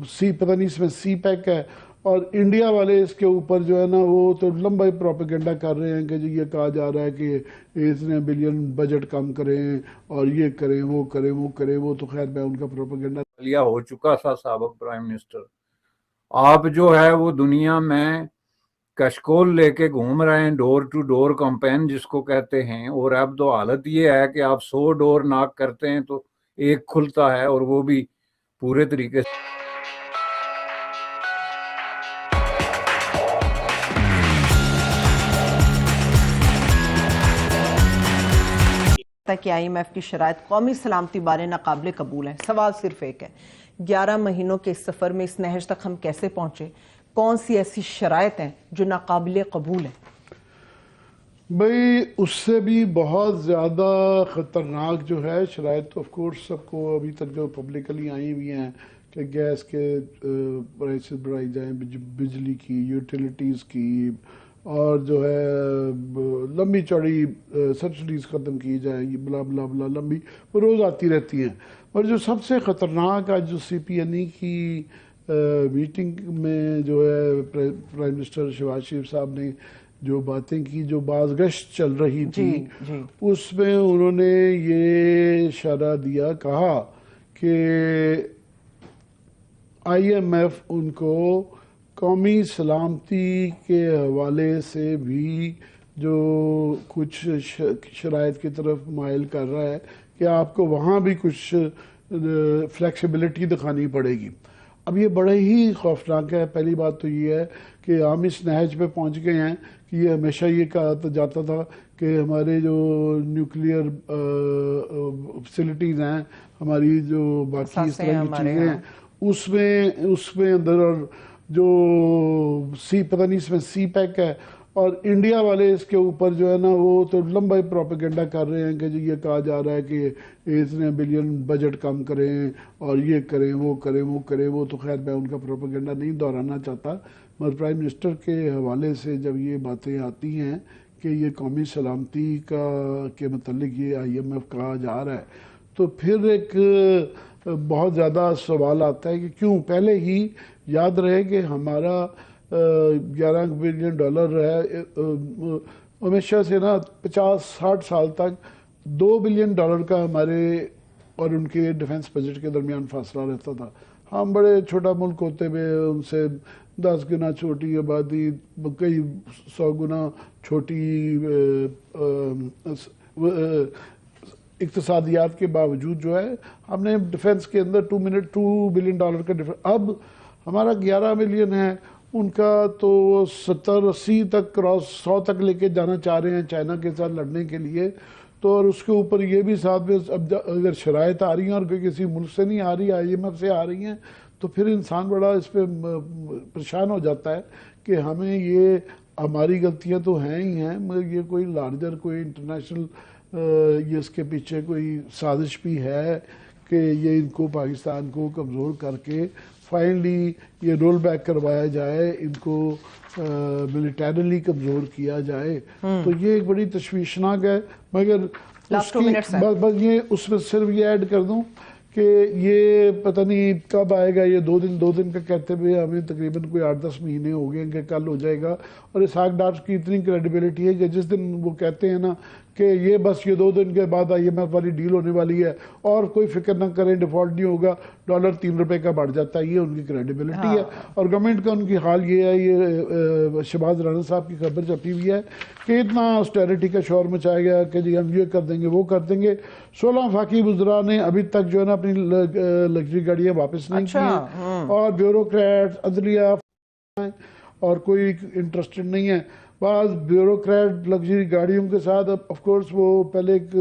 سی پتہ نہیں اس میں سی پیک ہے، اور انڈیا والے اس کے اوپر جو ہے نا وہ تو لمبا پروپیگنڈا کر رہے ہیں کہ جی یہ کہا جا رہا ہے کہ اتنے بلین بجٹ کم کریں اور یہ کریں وہ کریں وہ کریں، وہ تو خیر میں ان کا پروپیگنڈا لیا ہو چکا تھا سابق پرائم منسٹر۔ آپ جو ہے وہ دنیا میں کشکول لے کے گھوم رہے ہیں، ڈور ٹو ڈور کمپین جس کو کہتے ہیں، اور اب تو حالت یہ ہے کہ آپ 100 ڈور ناک کرتے ہیں تو ایک کھلتا ہے، اور وہ بھی پورے طریقے سے۔ کہ آئی ایم ایف کی شرائط قومی سلامتی بارے ناقابل قبول ہیں۔ سوال صرف ایک ہے، 11 مہینوں کے اس سفر میں اس نہج تک ہم کیسے پہنچے؟ کون سی ایسی شرائط ہیں جو ناقابل قبول ہیں؟ بھئی اس سے بھی بہت زیادہ خطرناک جو ہے شرائط، آف کورس سب کو ابھی تک جو پبلکلی آئی ہوئی ہیں کہ گیس کے پرائسز بڑھائی جائیں، بجلی کی، یوٹیلیٹیز کی، اور جو ہے لمبی چوڑی سبسڈیز ختم کی جائیں، یہ بلا بلا بلا لمبی وہ روز آتی رہتی ہیں۔ اور جو سب سے خطرناک آج جو سی پی این ای کی میٹنگ میں جو ہے پرائم منسٹر شہباز شریف صاحب نے جو باتیں کی، جو بازگشت چل رہی تھی، اس میں انہوں نے یہ اشارہ دیا، کہا کہ آئی ایم ایف ان کو قومی سلامتی کے حوالے سے بھی جو کچھ شرائط کی طرف مائل کر رہا ہے کہ آپ کو وہاں بھی کچھ فلیکسیبلٹی دکھانی پڑے گی۔ اب یہ بڑے ہی خوفناک ہے۔ پہلی بات تو یہ ہے کہ ہم اس نہج پہ پہنچ گئے ہیں کہ یہ ہمیشہ یہ کہا جاتا تھا کہ ہمارے جو نیوکلیئر فیسلٹیز ہیں، ہماری جو باقی اس طرح کی چیزیں ہیں، اس میں اندر، اور جو پتہ نہیں اس میں سی پیک ہے، اور انڈیا والے اس کے اوپر جو ہے نا وہ تو لمبا پروپیگنڈا کر رہے ہیں کہ جی یہ کہا جا رہا ہے کہ اتنے بلین بجٹ کم کریں اور یہ کریں وہ کریں وہ کریں، وہ تو خیر میں ان کا پروپیگنڈا نہیں دہرانا چاہتا، مگر پرائم منسٹر کے حوالے سے جب یہ باتیں آتی ہیں کہ یہ قومی سلامتی کے متعلق یہ آئی ایم ایف کہا جا رہا ہے، تو پھر ایک بہت زیادہ سوال آتا ہے کہ کیوں؟ پہلے ہی یاد رہے کہ ہمارا $11 بلین ہے، ہمیشہ سے نا 50-60 سال تک $2 بلین کا ہمارے اور ان کے ڈیفنس بجٹ کے درمیان فاصلہ رہتا تھا۔ ہم بڑے چھوٹا ملک ہوتے ہوئے ان سے 10 گنا چھوٹی آبادی، کئی 100 گنا چھوٹی اقتصادیات کے باوجود جو ہے ہم نے ڈیفنس کے اندر $2 بلین کا ڈیفنس، اب ہمارا 11 بلین ہے، ان کا تو 70-80 تک کراس 100 تک لے کے جانا چاہ رہے ہیں چائنا کے ساتھ لڑنے کے لیے۔ تو اور اس کے اوپر یہ بھی ساتھ میں اب اگر شرائط آ رہی ہیں اور کسی ملک سے نہیں آ رہی، آئی ایم ایف سے آ رہی ہیں، تو پھر انسان بڑا اس پہ پریشان ہو جاتا ہے کہ ہمیں یہ ہماری غلطیاں تو ہیں ہی ہیں، مگر یہ کوئی لارجر کوئی انٹرنیشنل یہ اس کے پیچھے کوئی سازش بھی ہے کہ یہ ان کو پاکستان کو کمزور کر کے فائنلی یہ رول بیک کروایا جائے، ان کو ملیٹریلی کمزور کیا جائے۔ تو یہ ایک بڑی تشویشناک ہے، مگر بس یہ اس میں صرف یہ ایڈ کر دوں کہ یہ پتہ نہیں کب آئے گا، یہ 2 دن کا کہتے ہوئے ہمیں تقریباً کوئی 8-10 مہینے ہو گئے کہ کل ہو جائے گا، اور اسحاق ڈار کی اتنی کریڈیبلٹی ہے کہ جس دن وہ کہتے ہیں نا کہ یہ بس یہ 2 دن کے بعد آئی ایم ایف والی ڈیل ہونے والی ہے اور کوئی فکر نہ کریں، ڈیفالٹ نہیں ہوگا، ڈالر $3 کا بڑھ جاتا ہے، یہ ان کی کریڈیبلٹی ہے۔ اور گورنمنٹ کا ان کی حال یہ ہے، یہ شہباز رانا صاحب کی خبر چھپی ہوئی ہے کہ اتنا آسٹیرٹی کا شور مچایا گیا کہ جی ہم یہ کر دیں گے وہ کر دیں گے۔ 16 وفاقی وزراء نے ابھی تک جو ہے نا اپنی لگژری گاڑیاں واپس نہیں کی ہیں، اور بیوروکریٹ عدلیہ اور کوئی انٹرسٹڈ نہیں ہے۔ بعض بیوروکریٹ لگژری گاڑیوں کے ساتھ آف کورس وہ پہلے ایک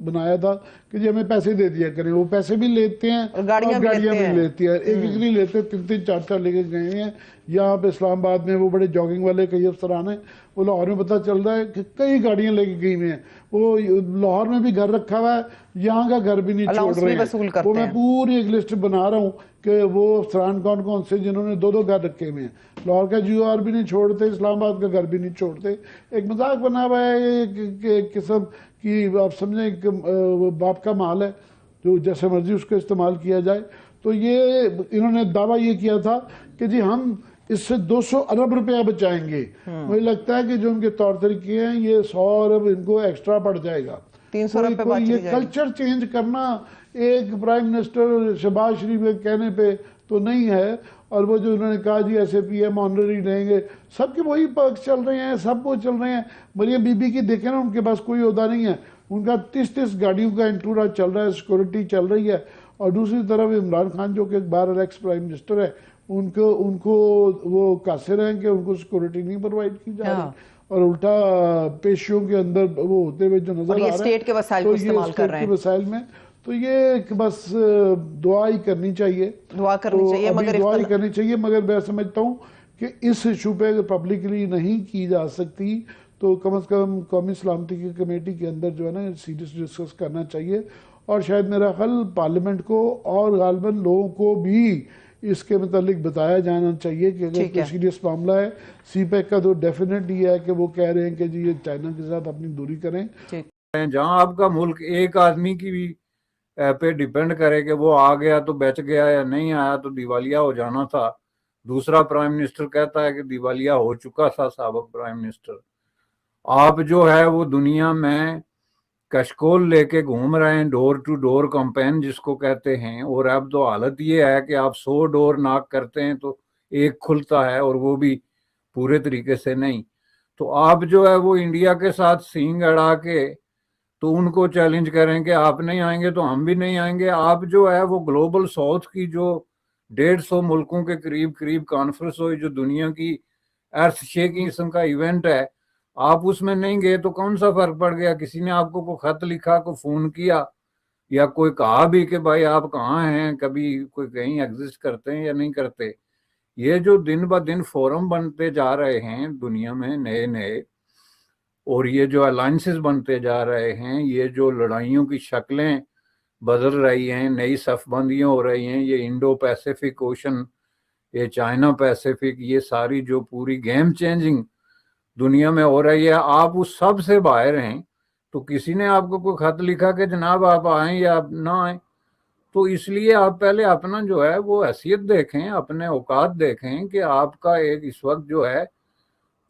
بنایا تھا کہ جی ہمیں پیسے دے دیا کریں، وہ پیسے بھی لیتے ہیں اور گاڑیاں بھی لیتی ہیں، ایک نہیں لیتے، 3-3 4-4 لے کے گئے ہیں۔ یہاں پہ اسلام آباد میں وہ بڑے جاگنگ والے کئی افسران ہیں، وہ لاہور میں پتہ چل رہا ہے کہ کئی گاڑیاں لے کے گئی ہوئی ہیں، وہ لاہور میں بھی گھر رکھا ہوا ہے، یہاں کا گھر بھی نہیں چھوڑ رہے ہیں۔ وہ میں پوری ایک لسٹ بنا رہا ہوں کہ وہ افسران کون کون سے جنہوں نے 2 گھر رکھے ہوئے ہیں، لاہور کا جی او آر بھی نہیں چھوڑتے، اسلام آباد کا گھر بھی نہیں چھوڑتے۔ ایک مذاق بنا ہوا ہے، ایک قسم کی آپ سمجھیں باپ کا مال ہے جو جیسے مرضی اس کو استعمال کیا جائے۔ تو یہ انہوں نے دعویٰ یہ کیا تھا کہ جی ہم اس سے 200 ارب روپیہ بچائیں گے. مجھے لگتا ہے کہ جو ان کے طور طریقے ہیں یہ 100 ارب ان کو ایکسٹرا پڑ جائے گا. 300 ارب پہ بات چلی یہ جائے گی. کلچر چینج کرنا ایک پرائم منسٹر شہباز شریف کے کہنے پہ تو نہیں ہے. اور وہ جو انہوں نے کہا جی S A P M honorary لیں گے, سب کے وہی پرکس چل رہے ہیں, سب وہ چل رہے ہیں. مریم بی بی کی دیکھیں نا, ان کے پاس کوئی عہدہ نہیں ہے, ان کا 30 گاڑیوں کا انٹورا چل رہا ہے, سیکورٹی چل رہی ہے. اور دوسری طرف عمران خان جو کہ ایک بار ایکس پرائم منسٹر ہے, ان کو وہ قاصر ہیں کہ ان کو سیکورٹی نہیں پرووائڈ کی جا رہی, اور الٹا پیشیوں کے اندر وہ ہوتے ہوئے جو نظر آ رہا ہے, اور یہ اسٹیٹ کے وسائل کو استعمال کر رہے ہیں. وسائل میں تو یہ بس دعا ہی کرنی چاہیے, دعا کرنی چاہیے, مگر دعا ہی کرنی چاہیے. مگر میں سمجھتا ہوں کہ اس ایشو پہ اگر پبلکلی نہیں کی جا سکتی تو کم از کم قومی سلامتی کی کمیٹی کے اندر جو ہے نا سیریس ڈسکس کرنا چاہیے. اور شاید میرا خیال پارلیمنٹ کو اور غالباً لوگوں کو بھی اس کے متعلق بتایا جانا چاہیے کہ اگر کوئی سیریس معاملہ ہے. سی پیک کا تو ڈیفینیٹ یہ ہے کہ وہ کہہ رہے ہیں کہ جی یہ چائنا کے ساتھ اپنی دوری کریں. جہاں آپ کا ملک ایک آدمی کی بھی پہ ڈیپینڈ کرے کہ وہ آ گیا تو بچ گیا یا نہیں آیا تو دیوالیہ ہو جانا تھا, دوسرا پرائم منسٹر کہتا ہے کہ دیوالیہ ہو چکا تھا سابق پرائم منسٹر. آپ جو ہے وہ دنیا میں کشکول لے کے گھوم رہے ہیں, ڈور ٹو ڈور کمپین جس کو کہتے ہیں, اور اب تو حالت یہ ہے کہ آپ 100 ڈور ناک کرتے ہیں تو ایک کھلتا ہے, اور وہ بھی پورے طریقے سے نہیں. تو آپ جو ہے وہ انڈیا کے ساتھ سینگ اڑا کے تو ان کو چیلنج کریں کہ آپ نہیں آئیں گے تو ہم بھی نہیں آئیں گے. آپ جو ہے وہ گلوبل ساؤتھ کی جو 150 ملکوں کے قریب کانفرنس ہوئی جو دنیا کی ارتھ شیکنگ قسم کا ایونٹ ہے, آپ اس میں نہیں گئے تو کون سا فرق پڑ گیا؟ کسی نے آپ کو کوئی خط لکھا, کوئی فون کیا, یا کوئی کہا بھی کہ بھائی آپ کہاں ہیں, کبھی کوئی کہیں ایگزسٹ کرتے ہیں یا نہیں کرتے؟ یہ جو دن بہ دن فورم بنتے جا رہے ہیں دنیا میں نئے نئے, اور یہ جو الائنسز بنتے جا رہے ہیں, یہ جو لڑائیوں کی شکلیں بدل رہی ہیں, نئی صف بندیاں ہو رہی ہیں, یہ انڈو پیسیفک اوشن, یہ چائنا پیسیفک, یہ ساری جو پوری گیم چینجنگ دنیا میں ہو رہی ہے, آپ اس سب سے باہر ہیں. تو کسی نے آپ کو کوئی خط لکھا کہ جناب آپ آئیں یا نہ آئیں, تو اس لیے آپ پہلے اپنا جو ہے وہ حیثیت دیکھیں, اپنے اوقات دیکھیں کہ آپ کا ایک اس وقت جو ہے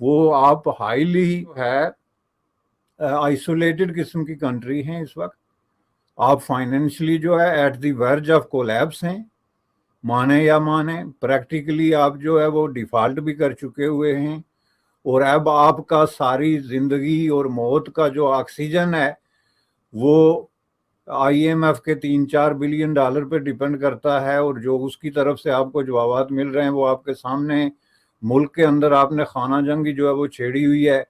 وہ آپ ہائیلی ہے آئسولیٹڈ قسم کی کنٹری ہیں اس وقت. آپ فائنینشلی جو ہے ایٹ دی ورج آف کولیپس ہیں, مانے یا مانے, پریکٹیکلی آپ جو ہے وہ ڈیفالٹ بھی کر چکے ہوئے ہیں. اور اب آپ کا ساری زندگی اور موت کا جو آکسیجن ہے وہ آئی ایم ایف کے 3-4 بلین ڈالر پہ ڈیپینڈ کرتا ہے, اور جو اس کی طرف سے آپ کو جوابات مل رہے ہیں وہ آپ کے سامنے. ملک کے اندر آپ نے خانہ جنگی جو ہے وہ چھیڑی ہوئی ہے,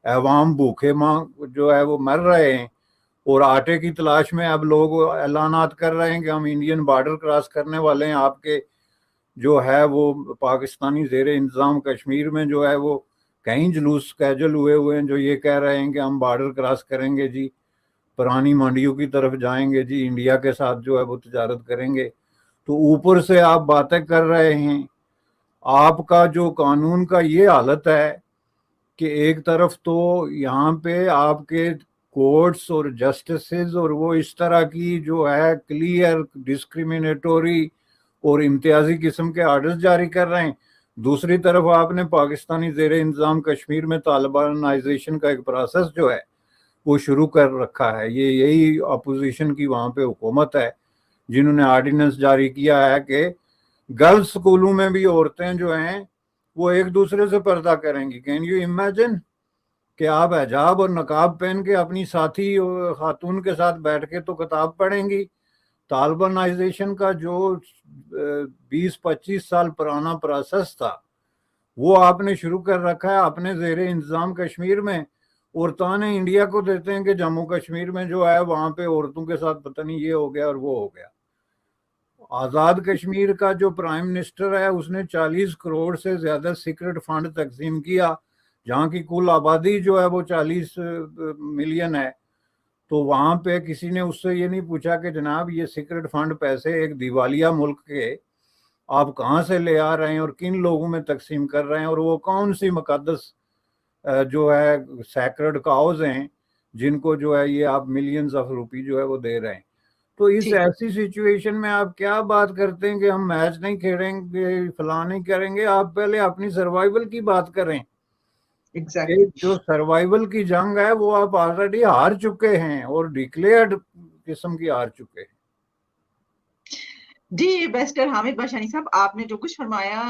عوام بھوکے ماں جو ہے وہ مر رہے ہیں, اور آٹے کی تلاش میں اب لوگ اعلانات کر رہے ہیں کہ ہم انڈین بارڈر کراس کرنے والے ہیں. آپ کے جو ہے وہ پاکستانی زیر انتظام کشمیر میں جو ہے وہ کہیں جلوس کیجل ہوئے ہیں جو یہ کہہ رہے ہیں کہ ہم بارڈر کراس کریں گے جی, پرانی منڈیوں کی طرف جائیں گے جی, انڈیا کے ساتھ جو ہے وہ تجارت کریں گے. تو اوپر سے آپ باتیں کر رہے ہیں. آپ کا جو قانون کا یہ حالت ہے کہ ایک طرف تو یہاں پہ آپ کے کورٹس اور جسٹسز اور وہ اس طرح کی جو ہے کلیئر ڈسکریمنیٹوری اور امتیازی قسم کے آرڈرز جاری کر رہے ہیں, دوسری طرف آپ نے پاکستانی زیر انتظام کشمیر میں طالبانائزیشن کا ایک پروسیس جو ہے وہ شروع کر رکھا ہے. یہی اپوزیشن کی وہاں پہ حکومت ہے جنہوں نے آرڈیننس جاری کیا ہے کہ گرلز سکولوں میں بھی عورتیں جو ہیں وہ ایک دوسرے سے پردہ کریں گی. کین یو امیجن کہ آپ حجاب اور نقاب پہن کے اپنی ساتھی خاتون کے ساتھ بیٹھ کے تو کتاب پڑھیں گی. طالبانائزیشن کا جو 20-25 سال پرانا پروسیس تھا وہ آپ نے شروع کر رکھا ہے اپنے زیر انتظام کشمیر میں, اور تانے انڈیا کو دیتے ہیں کہ جموں کشمیر میں جو ہے وہاں پہ عورتوں کے ساتھ پتہ نہیں یہ ہو گیا اور وہ ہو گیا. آزاد کشمیر کا جو پرائم منسٹر ہے اس نے 40 کروڑ سے زیادہ سیکرٹ فنڈ تقسیم کیا, جہاں کی کل آبادی جو ہے وہ 40 ملین ہے. تو وہاں پہ کسی نے اس سے یہ نہیں پوچھا کہ جناب یہ سیکرٹ فنڈ پیسے ایک دیوالیہ ملک کے آپ کہاں سے لے آ رہے ہیں اور کن لوگوں میں تقسیم کر رہے ہیں, اور وہ کون سی مقدس جو ہے سیکرڈ کاؤز ہیں جن کو جو ہے یہ آپ ملینز آف روپی جو ہے وہ دے رہے ہیں. تو اس ایسی سچویشن میں آپ کیا بات کرتے ہیں کہ ہم میچ نہیں کھیلیں گے، فلاں نہیں کریں گے؟ آپ پہلے اپنی سروائیول کی بات کریں. جو سروائیول کی جنگ ہے وہ آپ آلریڈی ہار چکے ہیں اور ڈکلیئرڈ قسم کی ہار چکے ہیں. جی بیسٹر حامد باشانی صاحب، آپ نے جو کچھ فرمایا